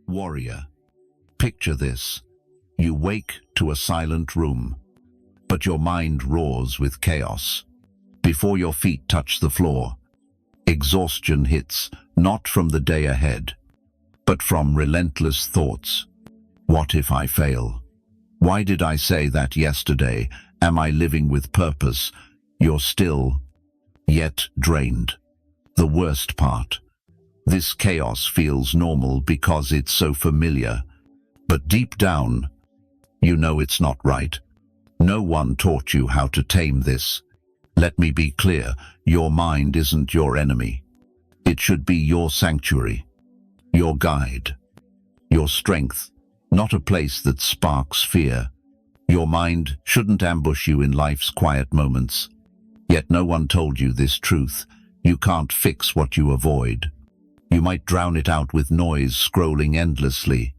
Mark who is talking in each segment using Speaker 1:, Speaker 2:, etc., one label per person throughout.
Speaker 1: Warrior. Picture this. You wake to a silent room, but your mind roars with chaos. Before your feet touch the floor, exhaustion hits, not from the day ahead, but from relentless thoughts. What if I fail? Why did I say that yesterday? Am I living with purpose? You're still, yet drained. The worst part. This chaos feels normal because it's so familiar. But deep down, you know it's not right. No one taught you how to tame this. Let me be clear, your mind isn't your enemy. It should be your sanctuary, your guide, your strength, not a place that sparks fear. Your mind shouldn't ambush you in life's quiet moments. Yet no one told you this truth. You can't fix what you avoid. You might drown it out with noise, scrolling endlessly,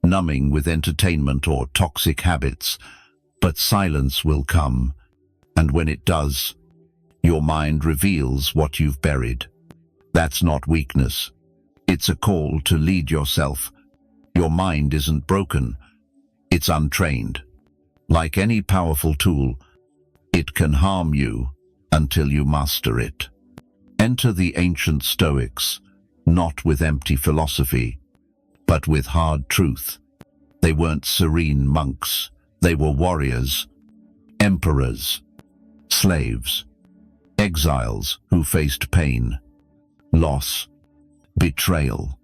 Speaker 1: numbing with entertainment or toxic habits, but silence will come, and when it does, your mind reveals what you've buried. That's not weakness. It's a call to lead yourself. Your mind isn't broken. It's untrained. Like any powerful tool, it can harm you until you master it. Enter the ancient Stoics, not with empty philosophy, but with hard truth. They weren't serene monks. They were warriors, emperors, slaves, exiles who faced pain, loss, betrayal,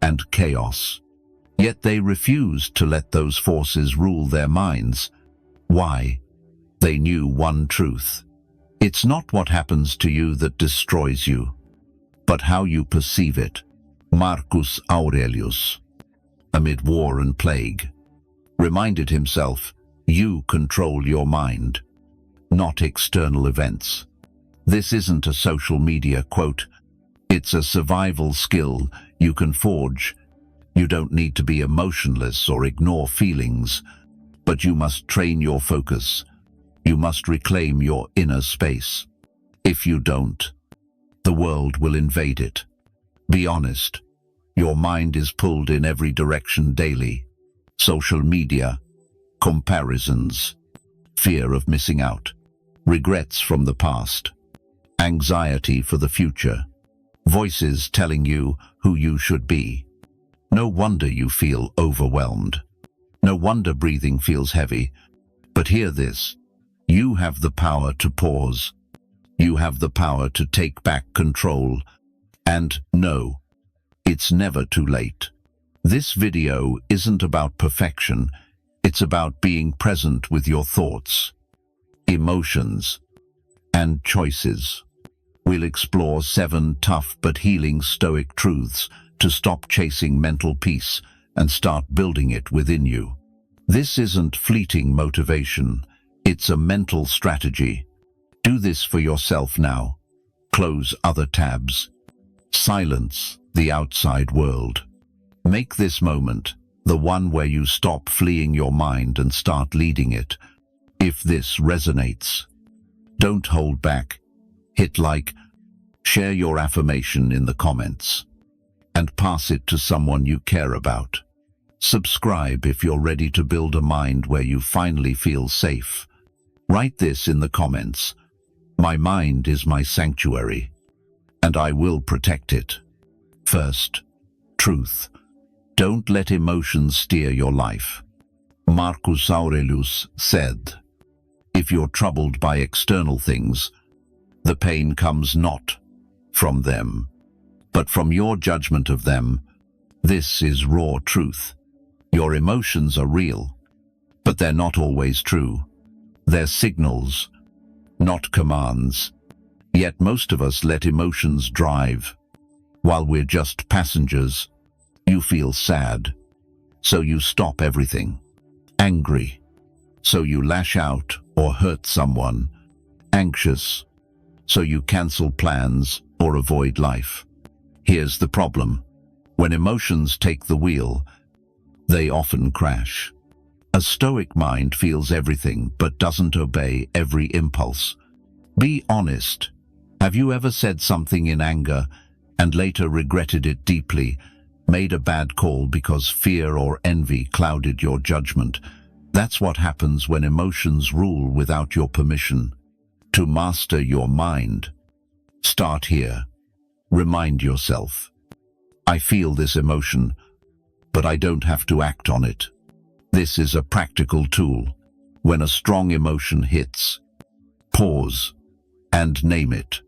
Speaker 1: and chaos. Yet they refused to let those forces rule their minds. Why? They knew one truth. It's not what happens to you that destroys you, but how you perceive it. Marcus Aurelius, amid war and plague, reminded himself, you control your mind, not external events. This isn't a social media quote. It's a survival skill you can forge. You don't need to be emotionless or ignore feelings, but you must train your focus. You must reclaim your inner space. If you don't, the world will invade it. Be honest. Your mind is pulled in every direction daily. Social media, comparisons, fear of missing out, regrets from the past, anxiety for the future, voices telling you who you should be. No wonder you feel overwhelmed. No wonder breathing feels heavy. But hear this. You have the power to pause. You have the power to take back control. And no, it's never too late. This video isn't about perfection. It's about being present with your thoughts, emotions, and choices. We'll explore 7 tough but healing Stoic truths to stop chasing mental peace and start building it within you. This isn't fleeting motivation. It's a mental strategy. Do this for yourself now. Close other tabs. Silence the outside world. Make this moment the one where you stop fleeing your mind and start leading it. If this resonates, don't hold back. Hit like, share your affirmation in the comments, and pass it to someone you care about. Subscribe if you're ready to build a mind where you finally feel safe. Write this in the comments. My mind is my sanctuary, and I will protect it. First, truth. Don't let emotions steer your life. Marcus Aurelius said, if you're troubled by external things, the pain comes not from them, but from your judgment of them. This is raw truth. Your emotions are real, but they're not always true. They're signals, not commands. Yet most of us let emotions drive, while we're just passengers. You feel sad, so you stop everything. Angry, so you lash out or hurt someone. Anxious, so you cancel plans or avoid life. Here's the problem. When emotions take the wheel, they often crash. A Stoic mind feels everything but doesn't obey every impulse. Be honest. Have you ever said something in anger and later regretted it deeply? made a bad call because fear or envy clouded your judgment. That's what happens when emotions rule without your permission. To master your mind, start here. Remind yourself, I feel this emotion, but I don't have to act on it. This is a practical tool. When a strong emotion hits, pause and name it.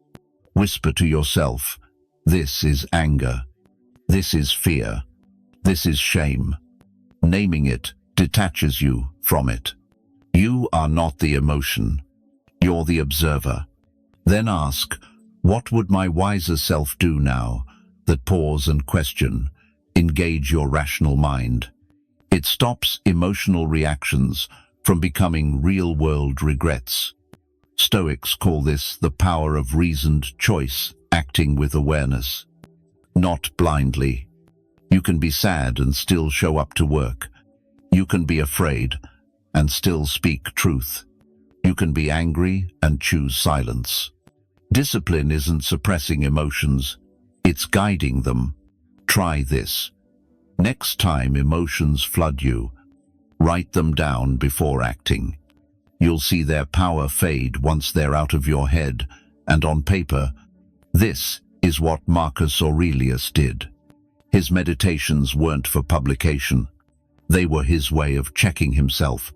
Speaker 1: Whisper to yourself, this is anger. This is fear. This is shame. Naming it detaches you from it. You are not the emotion. You're the observer. Then ask, what would my wiser self do now? That pause and question. Engage your rational mind. It stops emotional reactions from becoming real-world regrets. Stoics call this the power of reasoned choice, acting with awareness. Not blindly. You can be sad and still show up to work. You can be afraid and still speak truth. You can be angry and choose silence. Discipline isn't suppressing emotions, it's guiding them. Try this. Next time emotions flood you, write them down before acting. You'll see their power fade once they're out of your head and on paper. This is what Marcus Aurelius did. His meditations weren't for publication. They were his way of checking himself,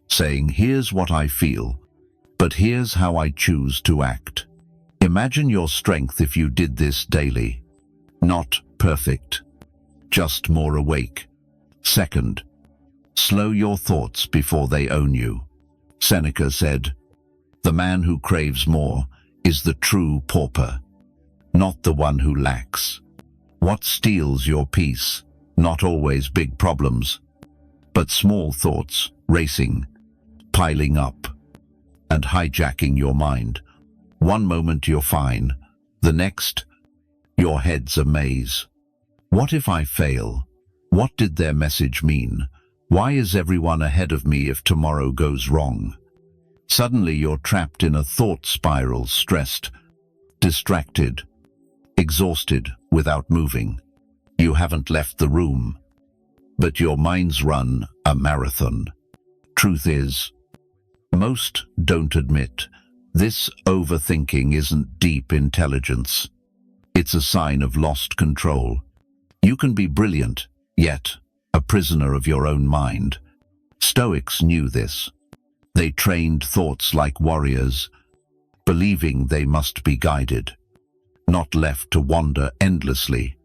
Speaker 1: saying, here's what I feel, but here's how I choose to act. Imagine your strength if you did this daily. Not perfect, just more awake. Second, slow your thoughts before they own you. Seneca said, the man who craves more is the true pauper, not the one who lacks. What steals your peace? Not always big problems, but small thoughts racing, piling up, and hijacking your mind. One moment you're fine, the next, your head's a maze. What if I fail? What did their message mean? Why is everyone ahead of me if tomorrow goes wrong? Suddenly you're trapped in a thought spiral, stressed, distracted, exhausted without moving. You haven't left the room, but your mind's run a marathon. Truth is, most don't admit this overthinking isn't deep intelligence. It's a sign of lost control. You can be brilliant, yet a prisoner of your own mind. Stoics knew this. They trained thoughts like warriors, believing they must be guided, not left to wander endlessly.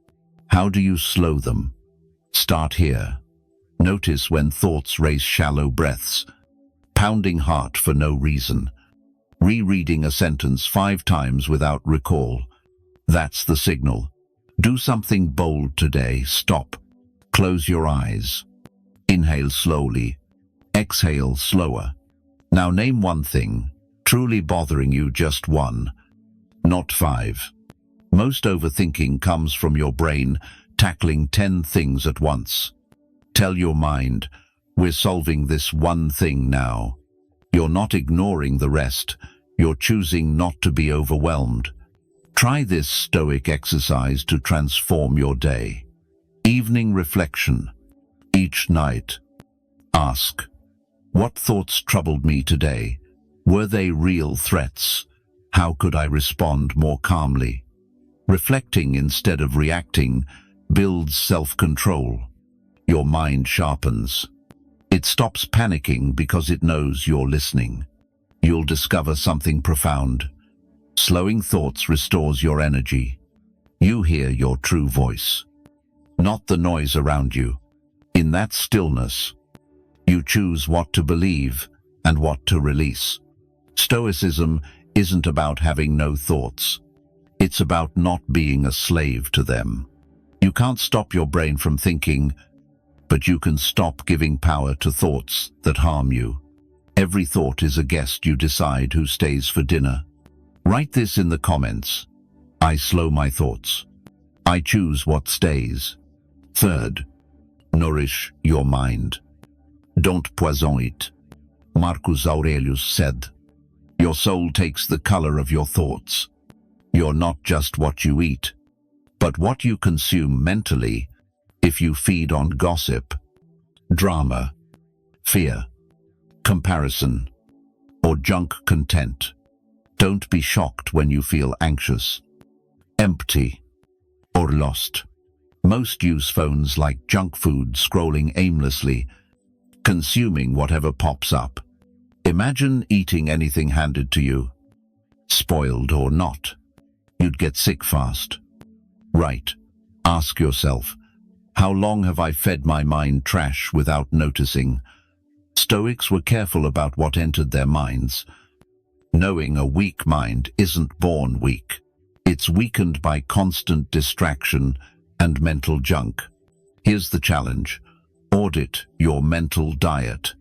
Speaker 1: How do you slow them? Start here. Notice when thoughts race shallow breaths, pounding heart for no reason, rereading a sentence 5 times without recall. That's the signal. Do something bold today. Stop. Close your eyes. Inhale slowly. Exhale slower. Now name one thing truly bothering you, just one, not 5. Most overthinking comes from your brain tackling 10 things at once. Tell your mind, we're solving this one thing now. You're not ignoring the rest. You're choosing not to be overwhelmed. Try this Stoic exercise to transform your day. Evening reflection. Each night, ask, what thoughts troubled me today? Were they real threats? How could I respond more calmly? Reflecting instead of reacting builds self-control. Your mind sharpens. It stops panicking because it knows you're listening. You'll discover something profound. Slowing thoughts restores your energy. You hear your true voice, not the noise around you. In that stillness, you choose what to believe and what to release. Stoicism isn't about having no thoughts. It's about not being a slave to them. You can't stop your brain from thinking, but you can stop giving power to thoughts that harm you. Every thought is a guest. You decide who stays for dinner. Write this in the comments. I slow my thoughts. I choose what stays. Third, nourish your mind. Don't poison it. Marcus Aurelius said, your soul takes the color of your thoughts. You're not just what you eat, but what you consume mentally, If you feed on gossip, drama, fear, comparison, or junk content, don't be shocked when you feel anxious, empty, or lost. Most use phones like junk food, scrolling aimlessly, consuming whatever pops up. Imagine eating anything handed to you, spoiled or not. You'd get sick fast. Right. Ask yourself, how long have I fed my mind trash without noticing? Stoics were careful about what entered their minds. Knowing a weak mind isn't born weak. It's weakened by constant distraction and mental junk. Here's the challenge. Audit your mental diet.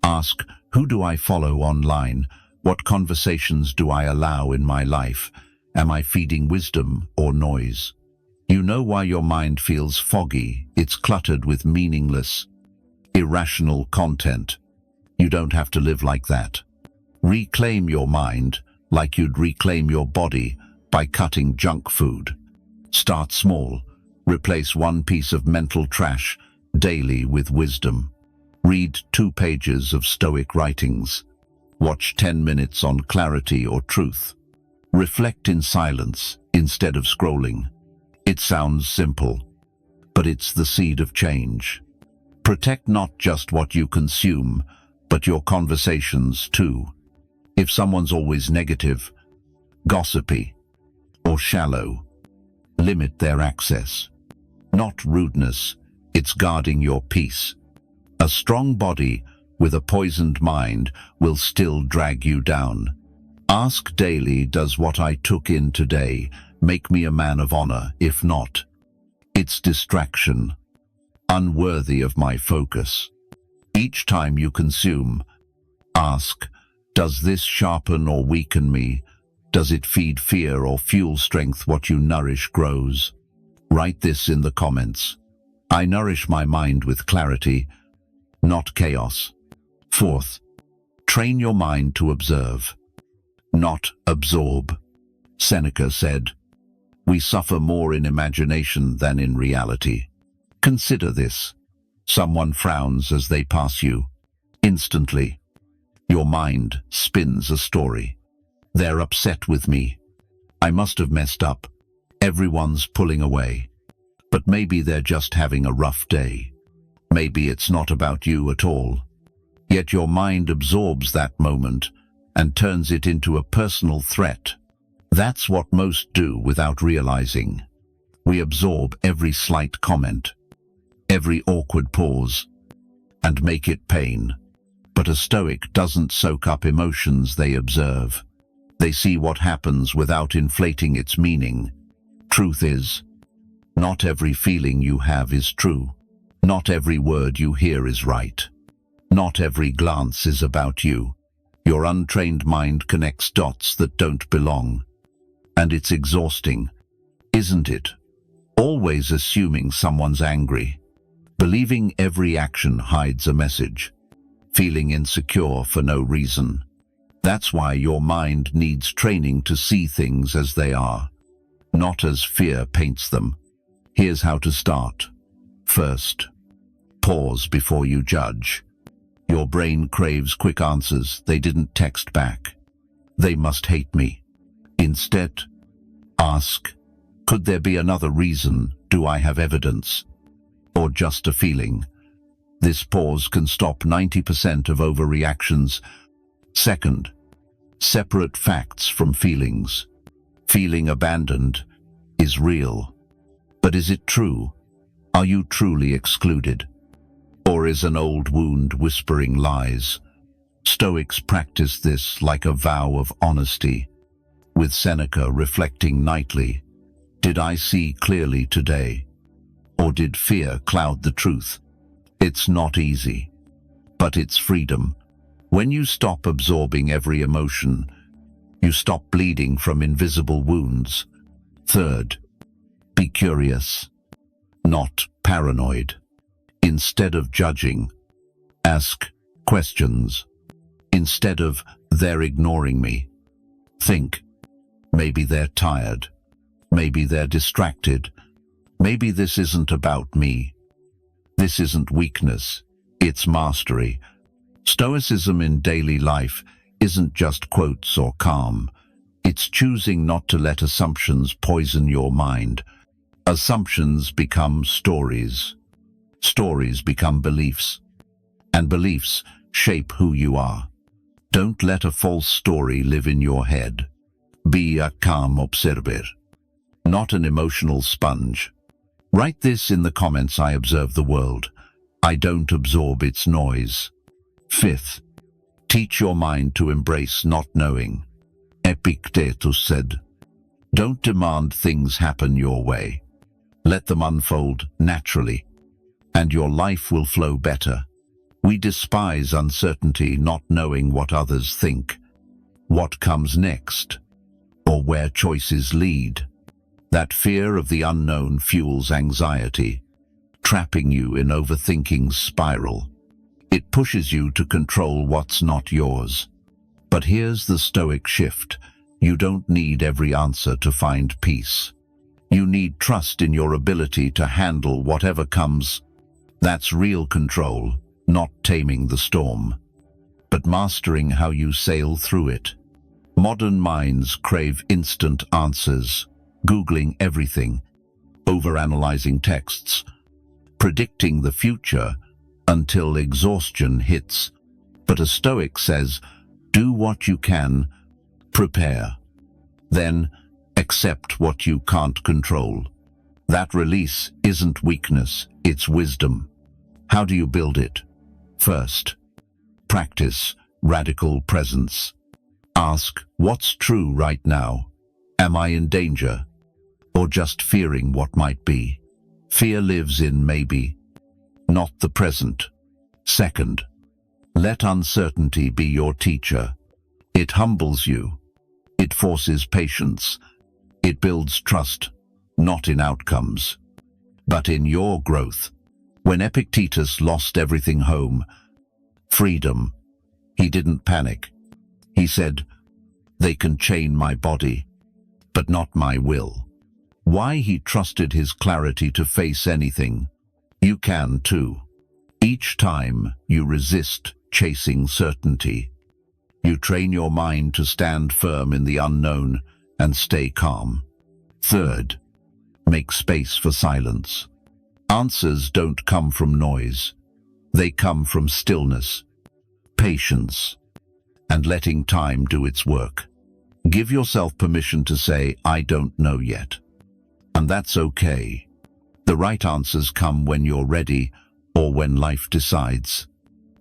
Speaker 1: Ask, who do I follow online? What conversations do I allow in my life? Am I feeding wisdom or noise? You know why your mind feels foggy. It's cluttered with meaningless, irrational content. You don't have to live like that. Reclaim your mind like you'd reclaim your body by cutting junk food. Start small. Replace one piece of mental trash daily with wisdom. Read 2 pages of Stoic writings. Watch 10 minutes on clarity or truth. Reflect in silence instead of scrolling. It sounds simple, but it's the seed of change. Protect not just what you consume, but your conversations too. If someone's always negative, gossipy, or shallow, limit their access. Not rudeness, it's guarding your peace. A strong body with a poisoned mind will still drag you down. Ask daily, does what I took in today make me a man of honor? If not, it's distraction, unworthy of my focus. Each time you consume, ask, does this sharpen or weaken me? Does it feed fear or fuel strength? What you nourish grows. Write this in the comments. I nourish my mind with clarity, not chaos. 4th, train your mind to observe, not absorb. Seneca said, we suffer more in imagination than in reality. Consider this. Someone frowns as they pass you. Instantly, your mind spins a story. They're upset with me. I must have messed up. Everyone's pulling away. But maybe they're just having a rough day. Maybe it's not about you at all. Yet your mind absorbs that moment and turns it into a personal threat. That's what most do without realizing. We absorb every slight comment, every awkward pause, and make it pain. But a Stoic doesn't soak up emotions, they observe. They see what happens without inflating its meaning. Truth is, not every feeling you have is true. Not every word you hear is right. Not every glance is about you. Your untrained mind connects dots that don't belong. And it's exhausting, isn't it? Always assuming someone's angry. Believing every action hides a message. Feeling insecure for no reason. That's why your mind needs training to see things as they are, not as fear paints them. Here's how to start. First, pause before you judge. Your brain craves quick answers. They didn't text back. They must hate me. Instead, ask, could there be another reason? Do I have evidence? Or just a feeling? This pause can stop 90% of overreactions. Second, separate facts from feelings. Feeling abandoned is real. But is it true? Are you truly excluded? Or is an old wound whispering lies? Stoics practice this like a vow of honesty. With Seneca reflecting nightly, did I see clearly today? Or did fear cloud the truth? It's not easy, but it's freedom. When you stop absorbing every emotion, you stop bleeding from invisible wounds. Third, be curious, not paranoid. Instead of judging, ask questions. Instead of, they're ignoring me, think, maybe they're tired, maybe they're distracted, maybe this isn't about me. This isn't weakness, it's mastery. Stoicism in daily life isn't just quotes or calm. It's choosing not to let assumptions poison your mind. Assumptions become stories. Stories become beliefs. And beliefs shape who you are. Don't let a false story live in your head. Be a calm observer, not an emotional sponge. Write this in the comments: I observe the world. I don't absorb its noise. Fifth, teach your mind to embrace not knowing. Epictetus said, don't demand things happen your way. Let them unfold naturally, and your life will flow better. We despise uncertainty, not knowing what others think, what comes next, or where choices lead. That fear of the unknown fuels anxiety, trapping you in overthinking's spiral. It pushes you to control what's not yours. But here's the Stoic shift. You don't need every answer to find peace. You need trust in your ability to handle whatever comes. That's real control, not taming the storm, but mastering how you sail through it. Modern minds crave instant answers, Googling everything, overanalyzing texts, predicting the future until exhaustion hits. But a Stoic says, do what you can, prepare. Then accept what you can't control. That release isn't weakness, it's wisdom. How do you build it? First, practice radical presence. Ask, what's true right now? Am I in danger? Or just fearing what might be? Fear lives in maybe, not the present. Second, let uncertainty be your teacher. It humbles you. It forces patience. It builds trust, not in outcomes, but in your growth. When Epictetus lost everything home, freedom, he didn't panic. He said, they can chain my body, but not my will. Why? He trusted his clarity to face anything. You can too. Each time you resist chasing certainty, you train your mind to stand firm in the unknown and stay calm. Third, make space for silence. Answers don't come from noise. They come from stillness, patience, and letting time do its work. Give yourself permission to say, I don't know yet. And that's okay. The right answers come when you're ready or when life decides.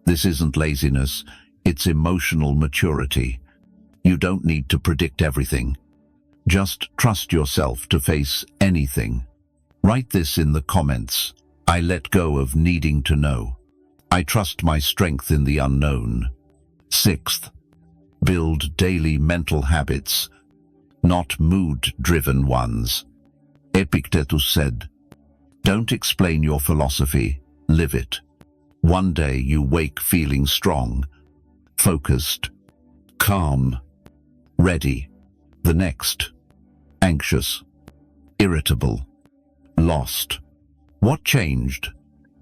Speaker 1: This isn't laziness, it's emotional maturity. You don't need to predict everything. Just trust yourself to face anything. Write this in the comments. I let go of needing to know. I trust my strength in the unknown. Sixth, build daily mental habits, not mood-driven ones. Epictetus said, don't explain your philosophy, live it. One day you wake feeling strong, focused, calm, ready. The next, anxious, irritable, lost. What changed?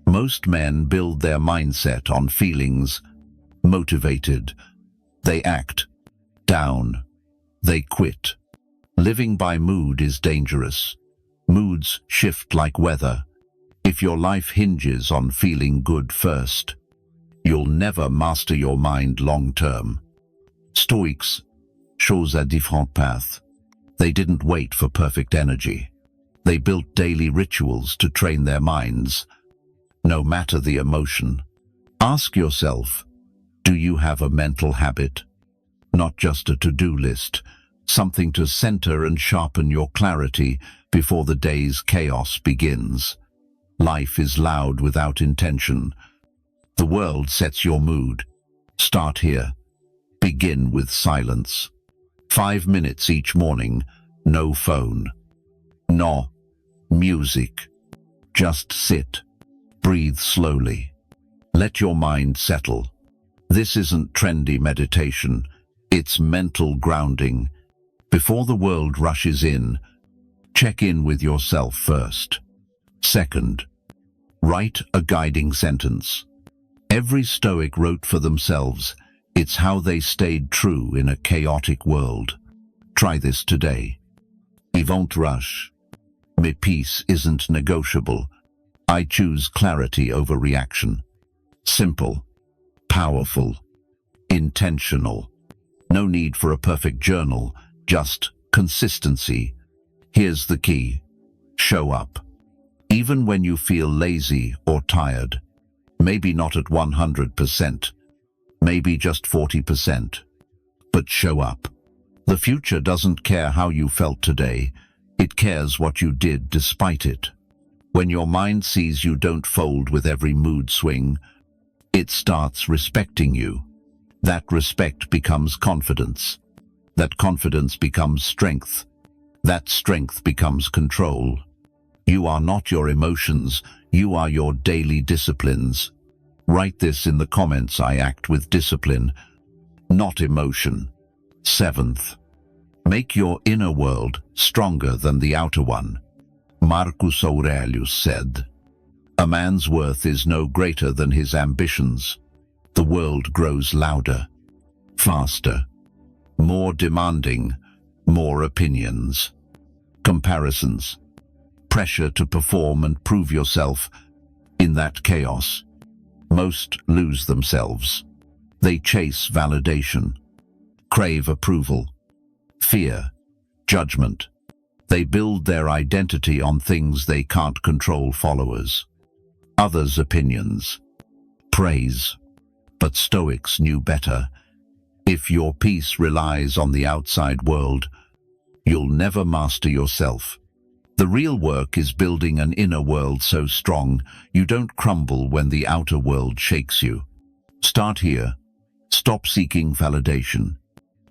Speaker 1: Most men build their mindset on feelings. Motivated, they act. Down, they quit. Living by mood is dangerous. Moods shift like weather. If your life hinges on feeling good first, you'll never master your mind long term. Stoics chose a different path. They didn't wait for perfect energy. They built daily rituals to train their minds, no matter the emotion. Ask yourself, do you have a mental habit? Not just a to-do list, something to center and sharpen your clarity before the day's chaos begins. Life is loud without intention. The world sets your mood. Start here. Begin with silence. 5 minutes each morning, no phone, no music. Just sit. Breathe slowly. Let your mind settle. This isn't trendy meditation. It's mental grounding. Before the world rushes in, check in with yourself first. Second, Write a guiding sentence. Every Stoic wrote for themselves. It's how they stayed true in a chaotic world. Try this today. I won't rush. My peace isn't negotiable. I choose clarity over reaction. Simple, powerful, intentional. No need for a perfect journal, just consistency. Here's the key. Show up. Even when you feel lazy or tired. Maybe not at 100%. Maybe just 40%. But show up. The future doesn't care how you felt today. It cares what you did despite it. When your mind sees you don't fold with every mood swing, it starts respecting you. That respect becomes confidence. That confidence becomes strength. That strength becomes control. You are not your emotions, you are your daily disciplines. Write this in the comments. I act with discipline, not emotion. 7th, make your inner world stronger than the outer one. Marcus Aurelius said, "A man's worth is no greater than his ambitions." The world grows louder, faster, more demanding, more opinions, comparisons, pressure to perform and prove yourself. In that chaos, most lose themselves. They chase validation, crave approval, fear, judgment. They build their identity on things they can't control: followers, others' opinions, praise. But Stoics knew better. If your peace relies on the outside world, you'll never master yourself. The real work is building an inner world so strong you don't crumble when the outer world shakes you. Start here. Stop seeking validation.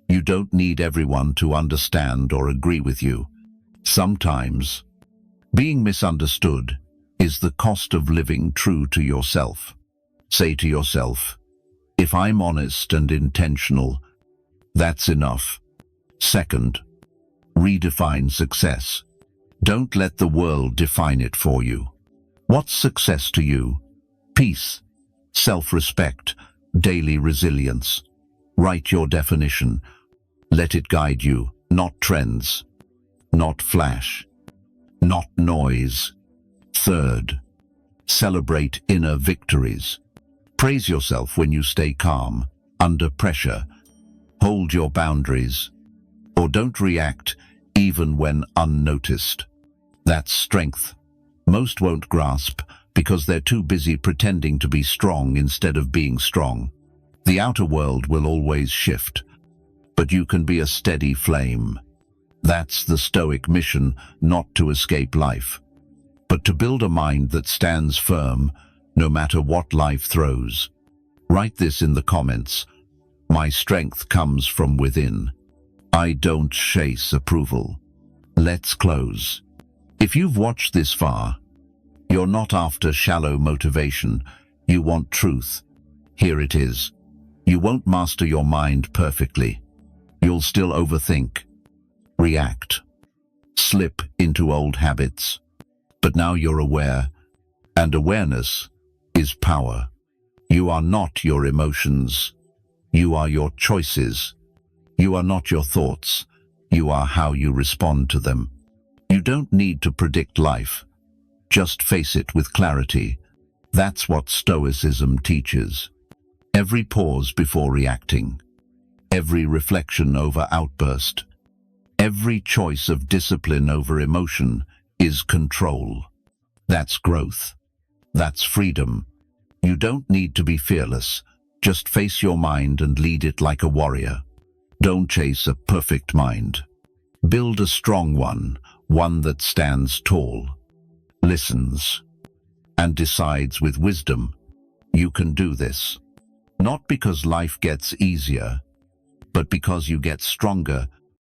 Speaker 1: You don't need everyone to understand or agree with you. Sometimes, being misunderstood is the cost of living true to yourself. Say to yourself, if I'm honest and intentional, that's enough. 2nd, redefine success. Don't let the world define it for you. What's success to you? Peace, self-respect, daily resilience. Write your definition. Let it guide you, not trends, not flash, not noise. 3rd, celebrate inner victories. Praise yourself when you stay calm, under pressure. Hold your boundaries, or don't react even when unnoticed. That's strength. Most won't grasp because they're too busy pretending to be strong instead of being strong. The outer world will always shift, but you can be a steady flame. That's the Stoic mission, not to escape life, but to build a mind that stands firm no matter what life throws. Write this in the comments. My strength comes from within. I don't chase approval. Let's close. If you've watched this far, you're not after shallow motivation. You want truth. Here it is. You won't master your mind perfectly. You'll still overthink, react, slip into old habits. But now you're aware, and awareness is power. You are not your emotions. You are your choices. You are not your thoughts. You are how you respond to them. You don't need to predict life. Just face it with clarity. That's what Stoicism teaches. Every pause before reacting. Every reflection over outburst. Every choice of discipline over emotion is control. That's growth. That's freedom. You don't need to be fearless. Just face your mind and lead it like a warrior. Don't chase a perfect mind. Build a strong one that stands tall, listens, and decides with wisdom. You can do this. Not because life gets easier, but because you get stronger